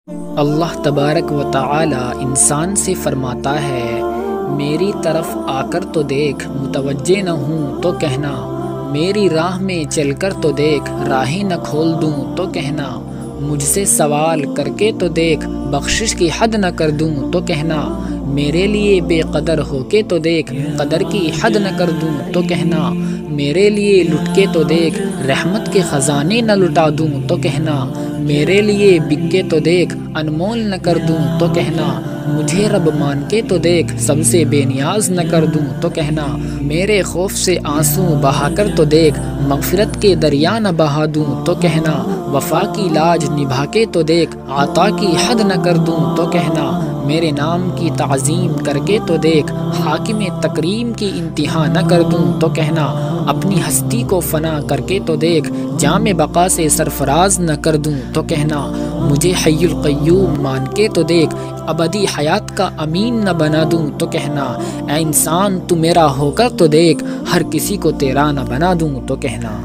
اللہ تبارک و تعالی انسان سے فرماتا ہے، میری طرف آ کر تو دیکھ، متوجہ نہ ہوں تو کہنا، میری راہ میں چل کر تو دیکھ، راہیں نہ کھول دوں تو کہنا، مجھ سے سوال کر کے تو دیکھ، بخشش کی حد نہ کر دوں تو کہنا، میرے لیے بے قدر ہو کے تو دیکھ، قدر کی حد نہ کر دوں تو کہنا، میرے لیے لٹ کے تو دیکھ، رحمت کے خزانے نہ لٹا دوں تو کہنا، میرے لیے بک کے تو دیکھ، انمول نہ کر دوں تو کہنا، مجھے رب مان کے تو دیکھ، سب سے بے نیاز نہ کر دوں تو کہنا، میرے خوف سے آنسو بہا کر تو دیکھ، مغفرت کے دریا نہ بہا دوں تو کہنا، وفا کی لاج نبھا کے تو دیکھ، عطا کی حد نہ کر دوں تو کہنا، میرے نام کی تعظیم کر کے تو دیکھ، حاکم تکریم کی انتہا نہ کر دوں تو کہنا، اپنی ہستی کو فنا کر کے تو دیکھ، جام بقا سے سرفراز نہ کر دوں تو کہنا، مجھے حی القیوم مان کے تو دیکھ، ابدی حیات کا امین نہ بنا دوں تو کہنا، اے انسان تو میرا ہو کر تو دیکھ، ہر کسی کو تیرا نہ بنا دوں تو کہنا۔